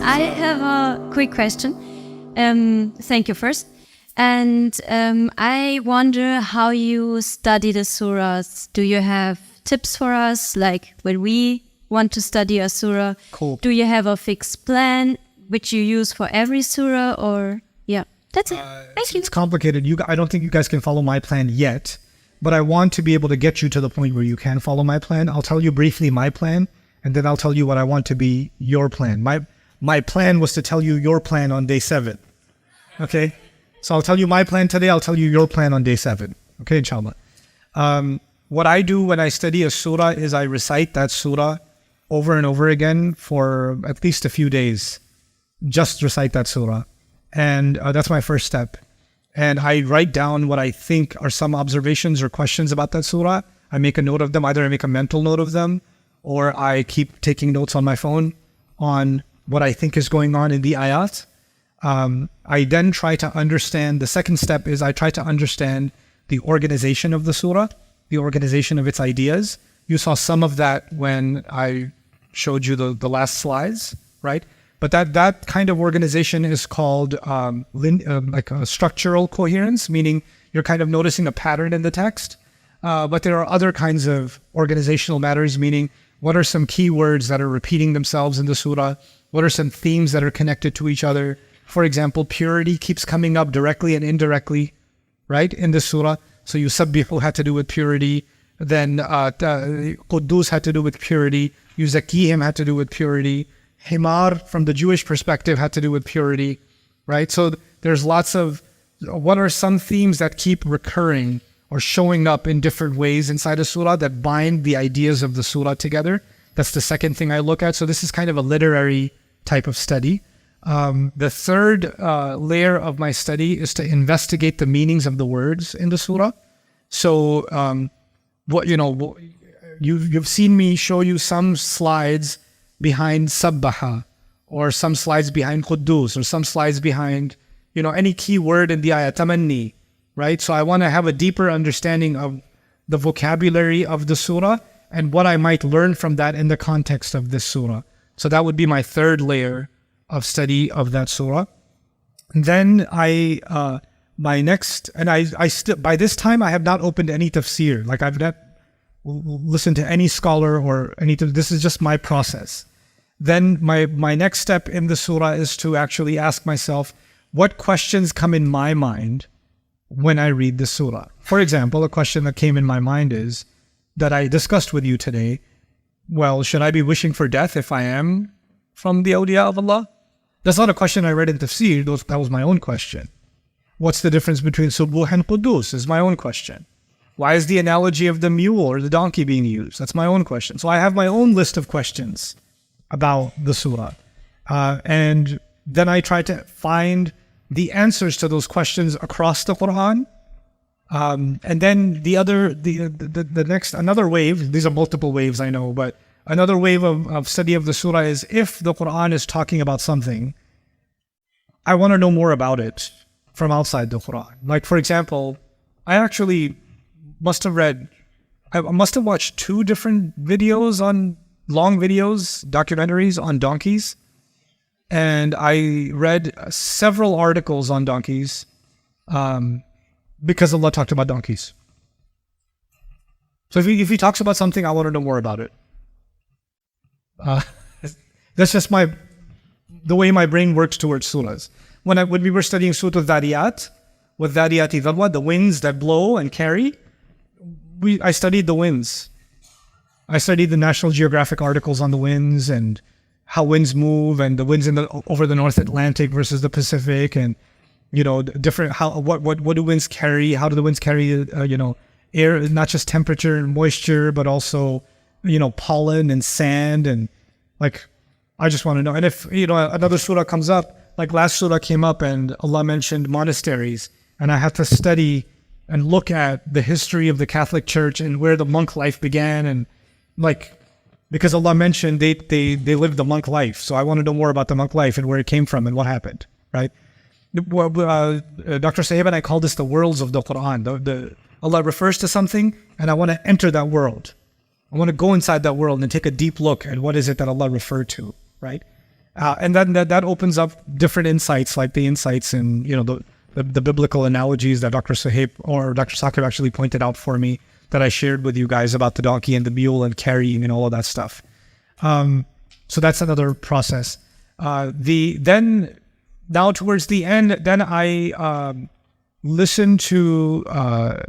I have a quick question. Thank you first. And I wonder how you study the surahs. Do you have tips for us? Like when we want to study a surah, Cool. do you have a fixed plan which you use for every surah? Or yeah, that's it. Thank you. It's complicated. I don't think you guys can follow my plan yet, but I want to be able to get you to the point where you can follow my plan. I'll tell you briefly my plan, and then I'll tell you what I want to be your plan. My plan was to tell you your plan on day 7. Okay? So I'll tell you my plan today. I'll tell you your plan on day 7. Okay, inshallah. What I do when I study a surah is I recite that surah over and over again for at least a few days. Just recite that surah. And that's my first step. And I write down what I think are some observations or questions about that surah. I make a note of them. Either I make a mental note of them, or I keep taking notes on my phone on what I think is going on in the ayat. I then try to understand, the second step is I try to understand the organization of the surah, the organization of its ideas. You saw some of that when I showed you the last slides, right? But that kind of organization is called like a structural coherence, meaning you're kind of noticing a pattern in the text. But there are other kinds of organizational matters, meaning what are some key words that are repeating themselves in the surah? What are some themes that are connected to each other? For example, purity keeps coming up directly and indirectly, right, in the surah. So Yusabbihu had to do with purity. Then Quddus had to do with purity. Yuzakihim had to do with purity. Himar, from the Jewish perspective, had to do with purity, right? So there's lots of, what are some themes that keep recurring or showing up in different ways inside a surah that bind the ideas of the surah together? That's the second thing I look at. So this is kind of a literary type of study. The third layer of my study is to investigate the meanings of the words in the surah. So you've seen me show you some slides behind Sabbaha, or some slides behind Quddus, or some slides behind, any key word in the ayah, tamanni, right? So I want to have a deeper understanding of the vocabulary of the surah and what I might learn from that in the context of this surah. So that would be my third layer of study of that surah. And then by this time I have not opened any tafsir. Like I've not listened to any scholar or anything. This is just my process. Then my next step in the surah is to actually ask myself, what questions come in my mind when I read the surah? For example, a question that came in my mind is, that I discussed with you today, well, should I be wishing for death if I am from the awliya of Allah? That's not a question I read in tafsir. That was my own question. What's the difference between Subuh and Quddus is my own question. Why is the analogy of the mule or the donkey being used? That's my own question. So I have my own list of questions about the surah. And then I try to find the answers to those questions across the Quran. And then another wave, these are multiple waves I know, but another wave of study of the surah is, if the Quran is talking about something, I want to know more about it from outside the Quran. Like, for example, I actually must have watched 2 different videos long videos, documentaries on donkeys. And I read several articles on donkeys because Allah talked about donkeys. So if he talks about something, I want to know more about it. That's just the way my brain works towards surahs. When we were studying Surah Al-Dhariyat, with Dhariyati Dharwa, the winds that blow and carry, I studied the winds. I studied the National Geographic articles on the winds and how winds move, and the winds over the North Atlantic versus the Pacific, and different what do winds carry? How do the winds carry air, not just temperature and moisture, but also pollen and sand, and like I just want to know. And if another surah comes up, like last surah came up and Allah mentioned monasteries, and I had to study and look at the history of the Catholic Church and where the monk life began, and because Allah mentioned they lived the monk life. So I want to know more about the monk life and where it came from and what happened, right? Dr. Sahib and I call this the worlds of the Quran. Allah refers to something and I want to enter that world. I want to go inside that world and take a deep look at what is it that Allah referred to, right? And then that opens up different insights, like the insights in, the biblical analogies that Dr. Suhaib or Dr. Saqib actually pointed out for me, that I shared with you guys about the donkey and the mule and carrying and all of that stuff. So that's another process. Now towards the end, then I listen to, I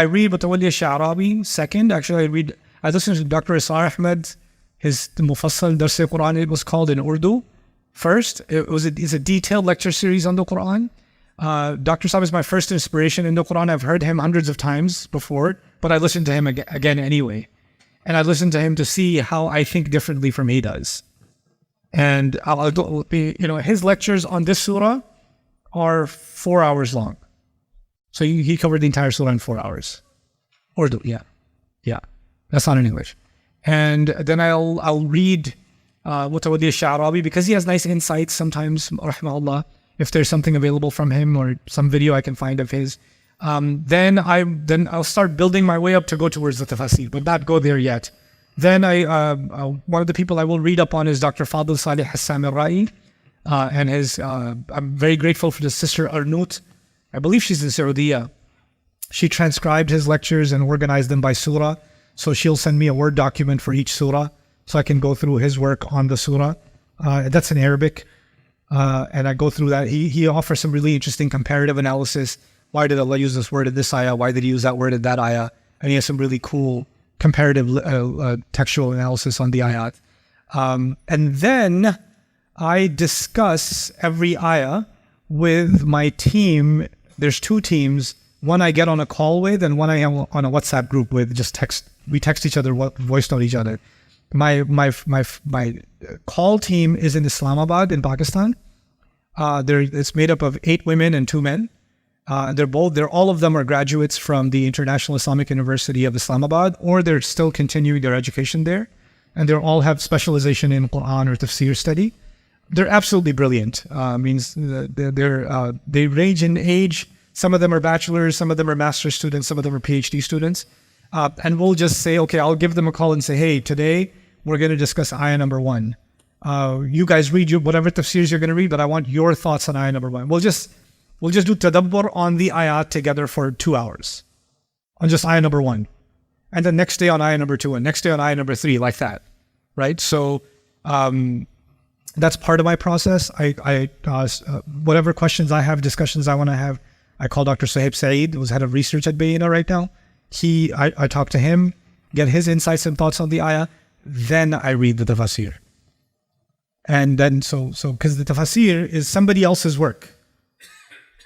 read Mutawalli Sha'rabi second. Actually, I listened to Dr. Isar Ahmed, his Mufassal Darse Quran, it was called, in Urdu first. It's a detailed lecture series on the Quran. Dr. Saab is my first inspiration in the Quran. I've heard him hundreds of times before, but I listened to him again anyway. And I listened to him to see how I think differently from he does. And his lectures on this surah are 4 hours long. So he covered the entire surah in 4 hours. Urdu, yeah. That's not in English. And then I'll read Mutawalli Sha'rabi, because he has nice insights sometimes, rahmahullah, if there's something available from him or some video I can find of his. Then I'll start building my way up to go towards the tafsir, but not go there yet. Then one of the people I will read up on is Dr. Fadl Salih Hassam al-Ra'i, and I'm very grateful for the sister Arnout. I believe she's in Saudiya. She transcribed his lectures and organized them by surah. So she'll send me a Word document for each surah, so I can go through his work on the surah. That's in Arabic. And I go through that. He offers some really interesting comparative analysis. Why did Allah use this word in this ayah? Why did he use that word in that ayah? And he has some really cool comparative textual analysis on the ayat. And then I discuss every ayah with my team. There's 2 teams. One I get on a call with, and one I am on a WhatsApp group with. Just text. We text each other, voice note each other. My call team is in Islamabad in Pakistan. It's made up of 8 women and 2 men. All of them are graduates from the International Islamic University of Islamabad, or they're still continuing their education there. And they all have specialization in Quran or tafsir study. They're absolutely brilliant. They range in age. Some of them are bachelors, some of them are master's students, some of them are PhD students. And we'll just say, okay, I'll give them a call and say, hey, today we're going to discuss ayah number 1. You guys read whatever tafsirs you're going to read, but I want your thoughts on ayah number 1. We'll just do tadabbur on the ayat together for 2 hours on just ayah number 1. And the next day on ayah number 2, and next day on ayah number 3, like that, right? So that's part of my process. Whatever questions I have, discussions I want to have, I call Dr. Suhaib Saeed, who's head of research at Bayina right now. I talk to him, get his insights and thoughts on the ayah, then I read the tafsir. And then, because the tafsir is somebody else's work,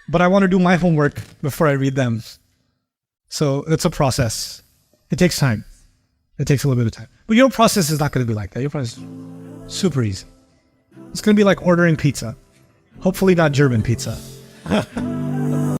but I want to do my homework before I read them. So it's a process. It takes time. It takes a little bit of time. But your process is not going to be like that. Your process is super easy. It's going to be like ordering pizza. Hopefully not German pizza.